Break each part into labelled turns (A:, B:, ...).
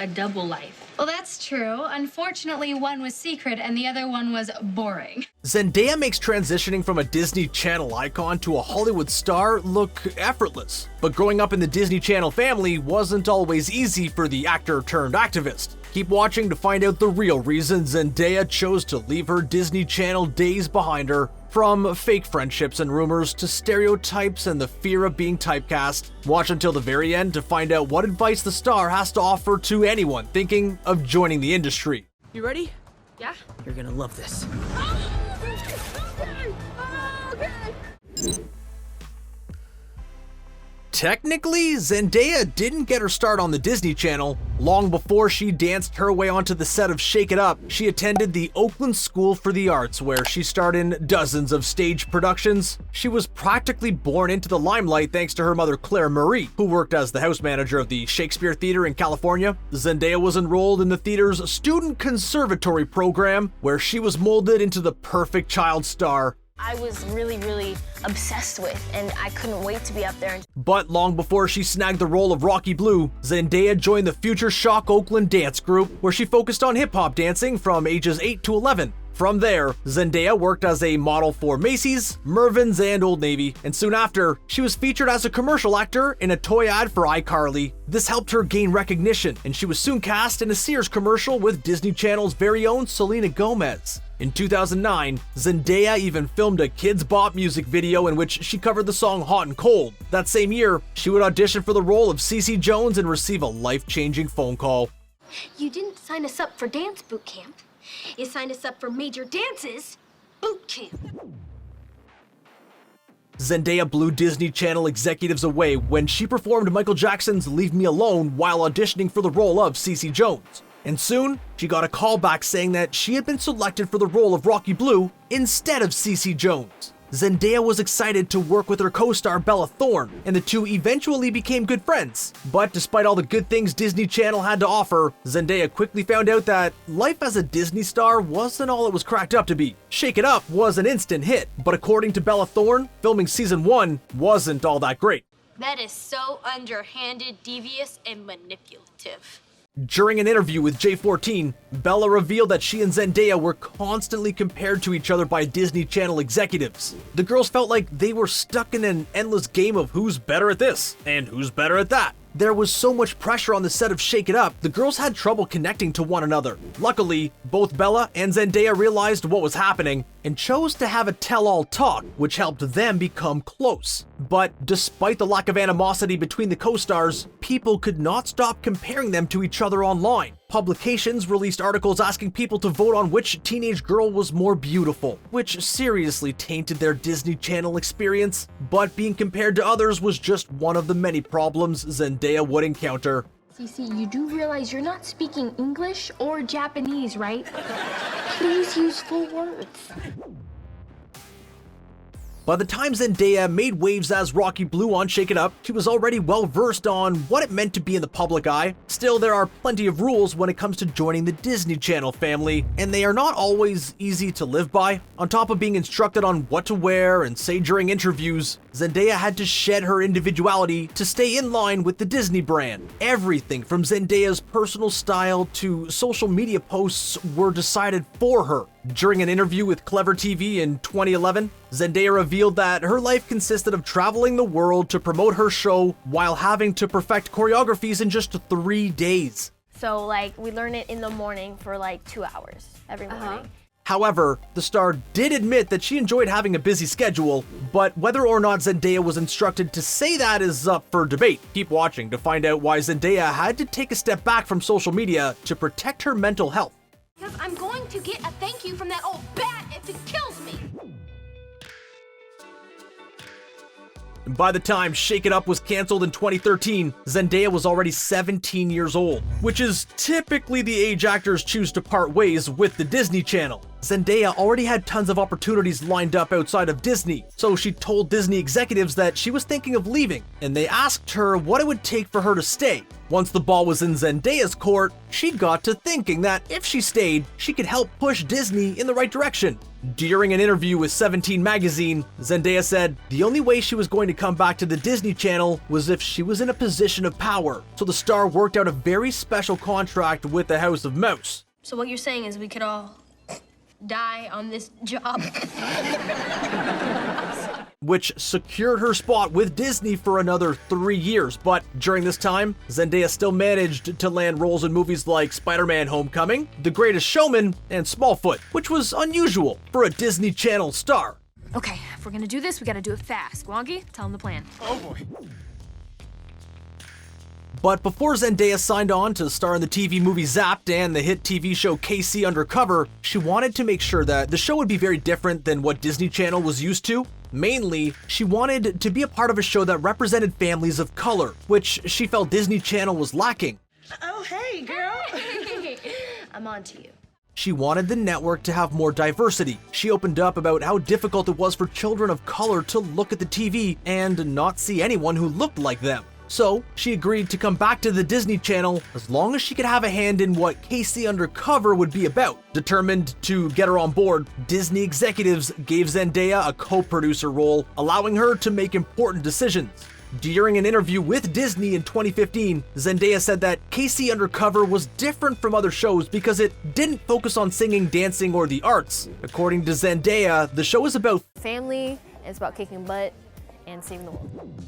A: a double life.
B: Well, that's true. Unfortunately, one was secret and the other one was boring.
C: Zendaya makes transitioning from a Disney Channel icon to a Hollywood star look effortless. But growing up in the Disney Channel family wasn't always easy for the actor-turned-activist. Keep watching to find out the real reason Zendaya chose to leave her Disney Channel days behind her. From fake friendships and rumors to stereotypes and the fear of being typecast. Watch until the very end to find out what advice the star has to offer to anyone thinking of joining the industry.
D: You ready?
A: Yeah?
D: You're gonna love this.
C: Technically, Zendaya didn't get her start on the Disney Channel. Long before she danced her way onto the set of Shake It Up, she attended the Oakland School for the Arts, where she starred in dozens of stage productions. She was practically born into the limelight thanks to her mother Claire Marie, who worked as the house manager of the Shakespeare Theater in California. Zendaya was enrolled in the theater's Student Conservatory program, where she was molded into the perfect child star.
E: I was really obsessed with, and I couldn't wait to be up there.
C: But long before she snagged the role of Rocky Blue, Zendaya joined the Future Shock Oakland dance group, where she focused on hip-hop dancing from ages 8 to 11. From there, Zendaya worked as a model for Macy's, Mervyn's, and Old Navy, and soon after, she was featured as a commercial actor in a toy ad for iCarly. This helped her gain recognition, and she was soon cast in a Sears commercial with Disney Channel's very own Selena Gomez. In 2009, Zendaya even filmed a Kids Bop music video in which she covered the song Hot and Cold. That same year, she would audition for the role of Cece Jones and receive a life-changing phone call.
F: You didn't sign us up for dance boot camp. You signed us up for Major Dance's boot camp.
C: Zendaya blew Disney Channel executives away when she performed Michael Jackson's Leave Me Alone while auditioning for the role of Cece Jones. And soon, she got a call back saying that she had been selected for the role of Rocky Blue instead of Cece Jones. Zendaya was excited to work with her co-star Bella Thorne, and the two eventually became good friends. But despite all the good things Disney Channel had to offer, Zendaya quickly found out that life as a Disney star wasn't all it was cracked up to be. Shake It Up was an instant hit, but according to Bella Thorne, filming season 1 wasn't all that great.
F: That is so underhanded, devious, and manipulative.
C: During an interview with J14, Bella revealed that she and Zendaya were constantly compared to each other by Disney Channel executives. The girls felt like they were stuck in an endless game of who's better at this and who's better at that. There was so much pressure on the set of Shake It Up, the girls had trouble connecting to one another. Luckily, both Bella and Zendaya realized what was happening and chose to have a tell-all talk, which helped them become close. But despite the lack of animosity between the co-stars, people could not stop comparing them to each other online. Publications released articles asking people to vote on which teenage girl was more beautiful, which seriously tainted their Disney Channel experience. But being compared to others was just one of the many problems Zendaya would encounter.
F: Cece, you do realize you're not speaking English or Japanese, right? Please use full words.
C: By the time Zendaya made waves as Rocky Blue on Shake It Up, she was already well versed on what it meant to be in the public eye. Still, there are plenty of rules when it comes to joining the Disney Channel family, and they are not always easy to live by. On top of being instructed on what to wear and say during interviews, Zendaya had to shed her individuality to stay in line with the Disney brand. Everything from Zendaya's personal style to social media posts were decided for her. During an interview with Clever TV in 2011, Zendaya revealed that her life consisted of traveling the world to promote her show while having to perfect choreographies in just 3 days.
E: So like we learn it in the morning for like 2 hours every morning.
C: However, the star did admit that she enjoyed having a busy schedule, but whether or not Zendaya was instructed to say that is up for debate. Keep watching to find out why Zendaya had to take a step back from social media to protect her mental health.
F: Because I'm going to get a thank you from that old bat if it kills me.
C: By the time Shake It Up was canceled in 2013, Zendaya was already 17 years old, which is typically the age actors choose to part ways with the Disney Channel. Zendaya already had tons of opportunities lined up outside of Disney, so she told Disney executives that she was thinking of leaving, and they asked her what it would take for her to stay. Once the ball was in Zendaya's court, she got to thinking that if she stayed, she could help push Disney in the right direction. During an interview with 17 magazine, Zendaya said the only way she was going to come back to the Disney Channel was if she was in a position of power, so the star worked out a very special contract with the House of Mouse.
E: So what you're saying is we could all die on this job.
C: Which secured her spot with Disney for another 3 years, but during this time, Zendaya still managed to land roles in movies like Spider-Man: Homecoming, The Greatest Showman, and Smallfoot, which was unusual for a Disney Channel star.
A: Okay, if we're gonna do this, we gotta do it fast. Wonky, tell him the plan.
D: Oh boy.
C: But before Zendaya signed on to star in the TV movie Zapped and the hit TV show KC Undercover, she wanted to make sure that the show would be very different than what Disney Channel was used to. Mainly, she wanted to be a part of a show that represented families of color, which she felt Disney Channel was lacking.
G: Oh, hey, girl.
E: I'm on to you.
C: She wanted the network to have more diversity. She opened up about how difficult it was for children of color to look at the TV and not see anyone who looked like them. So, she agreed to come back to the Disney Channel as long as she could have a hand in what KC Undercover would be about. Determined to get her on board, Disney executives gave Zendaya a co-producer role, allowing her to make important decisions. During an interview with Disney in 2015, Zendaya said that KC Undercover was different from other shows because it didn't focus on singing, dancing, or the arts. According to Zendaya, the show is about
A: Family, it's about kicking butt and saving the world.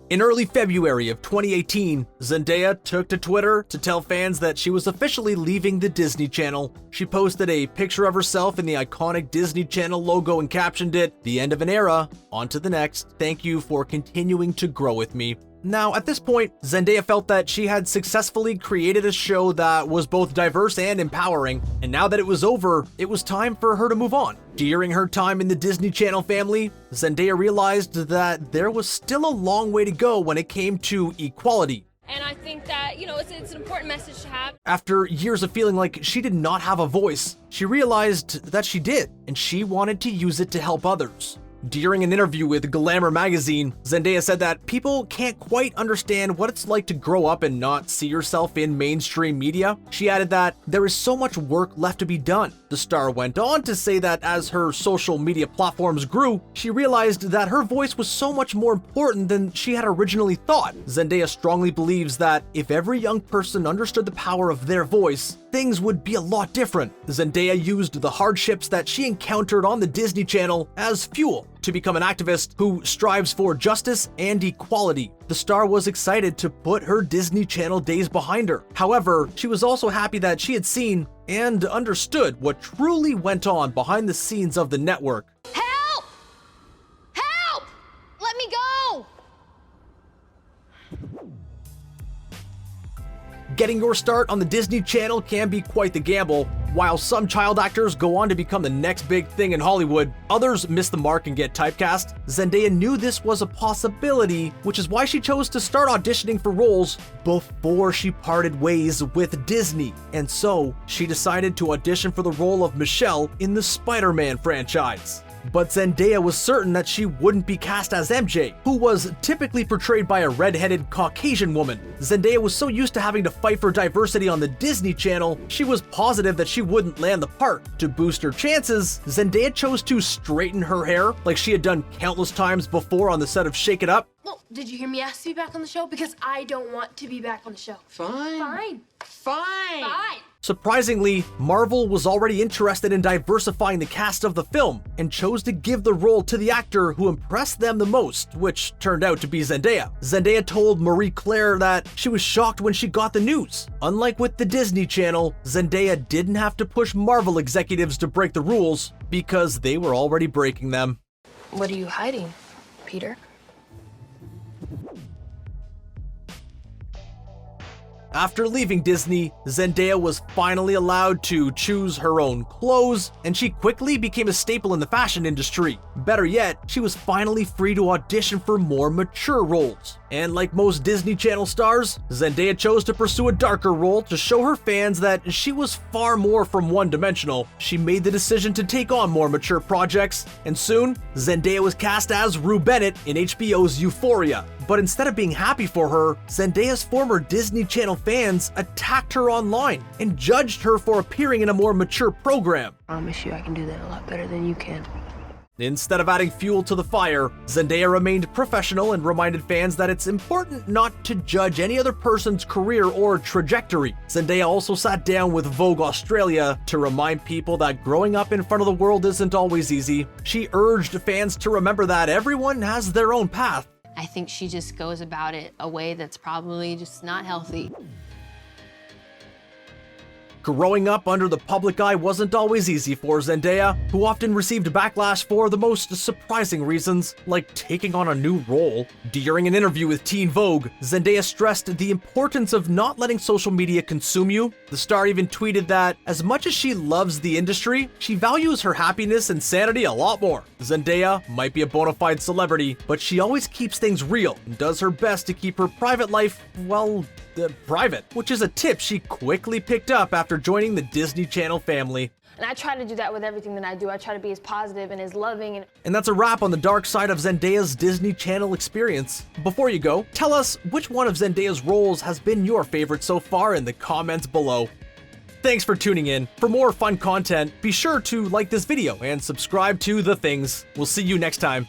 C: In early February of 2018, Zendaya took to Twitter to tell fans that she was officially leaving the Disney Channel. She posted a picture of herself in the iconic Disney Channel logo and captioned it, "The end of an era, on to the next. Thank you for continuing to grow with me." Now, at this point, Zendaya felt that she had successfully created a show that was both diverse and empowering, and now that it was over, it was time for her to move on. During her time in the Disney Channel family, Zendaya realized that there was still a long way to go when it came to equality.
H: And I think that, it's an important message to have.
C: After years of feeling like she did not have a voice, she realized that she did, and she wanted to use it to help others. During an interview with Glamour magazine, Zendaya said that people can't quite understand what it's like to grow up and not see yourself in mainstream media. She added that there is so much work left to be done. The star went on to say that as her social media platforms grew, she realized that her voice was so much more important than she had originally thought. Zendaya strongly believes that if every young person understood the power of their voice, things would be a lot different. Zendaya used the hardships that she encountered on the Disney Channel as fuel to become an activist who strives for justice and equality. The star was excited to put her Disney Channel days behind her. However, she was also happy that she had seen and understood what truly went on behind the scenes of the network.
E: Help! Help! Let me go!
C: Getting your start on the Disney Channel can be quite the gamble. While some child actors go on to become the next big thing in Hollywood, others miss the mark and get typecast. Zendaya knew this was a possibility, which is why she chose to start auditioning for roles before she parted ways with Disney. And so, she decided to audition for the role of Michelle in the Spider-Man franchise. But Zendaya was certain that she wouldn't be cast as MJ, who was typically portrayed by a red-headed Caucasian woman. Zendaya was so used to having to fight for diversity on the Disney Channel, she was positive that she wouldn't land the part. To boost her chances, Zendaya chose to straighten her hair like she had done countless times before on the set of Shake It Up.
F: Well, did you hear me ask to be back on the show? Because I don't want to be back on the show.
G: Fine.
F: Fine.
G: Fine.
F: Fine.
C: Surprisingly, Marvel was already interested in diversifying the cast of the film and chose to give the role to the actor who impressed them the most, which turned out to be Zendaya. Zendaya told Marie Claire that she was shocked when she got the news. Unlike with the Disney Channel, Zendaya didn't have to push Marvel executives to break the rules because they were already breaking them.
E: What are you hiding, Peter?
C: After leaving Disney, Zendaya was finally allowed to choose her own clothes, and she quickly became a staple in the fashion industry. Better yet, she was finally free to audition for more mature roles. And like most Disney Channel stars, Zendaya chose to pursue a darker role to show her fans that she was far more from one-dimensional. She made the decision to take on more mature projects, and soon, Zendaya was cast as Rue Bennett in HBO's Euphoria. But instead of being happy for her, Zendaya's former Disney Channel fans attacked her online and judged her for appearing in a more mature program.
D: I promise you I can do that a lot better than you can.
C: Instead of adding fuel to the fire, Zendaya remained professional and reminded fans that it's important not to judge any other person's career or trajectory. Zendaya also sat down with Vogue Australia to remind people that growing up in front of the world isn't always easy. She urged fans to remember that everyone has their own path.
I: I think she just goes about it a way that's probably just not healthy.
C: Growing up under the public eye wasn't always easy for Zendaya, who often received backlash for the most surprising reasons, like taking on a new role. During an interview with Teen Vogue, Zendaya stressed the importance of not letting social media consume you. The star even tweeted that, as much as she loves the industry, she values her happiness and sanity a lot more. Zendaya might be a bona fide celebrity, but she always keeps things real and does her best to keep her private life, well, private, which is a tip she quickly picked up after joining the Disney Channel family.
E: And I try to do that with everything that I do. I try to be as positive and as loving.
C: And that's a wrap on the dark side of Zendaya's Disney Channel experience. Before you go, tell us which one of Zendaya's roles has been your favorite so far in the comments below. Thanks for tuning in. For more fun content, be sure to like this video and subscribe to The Things. We'll see you next time.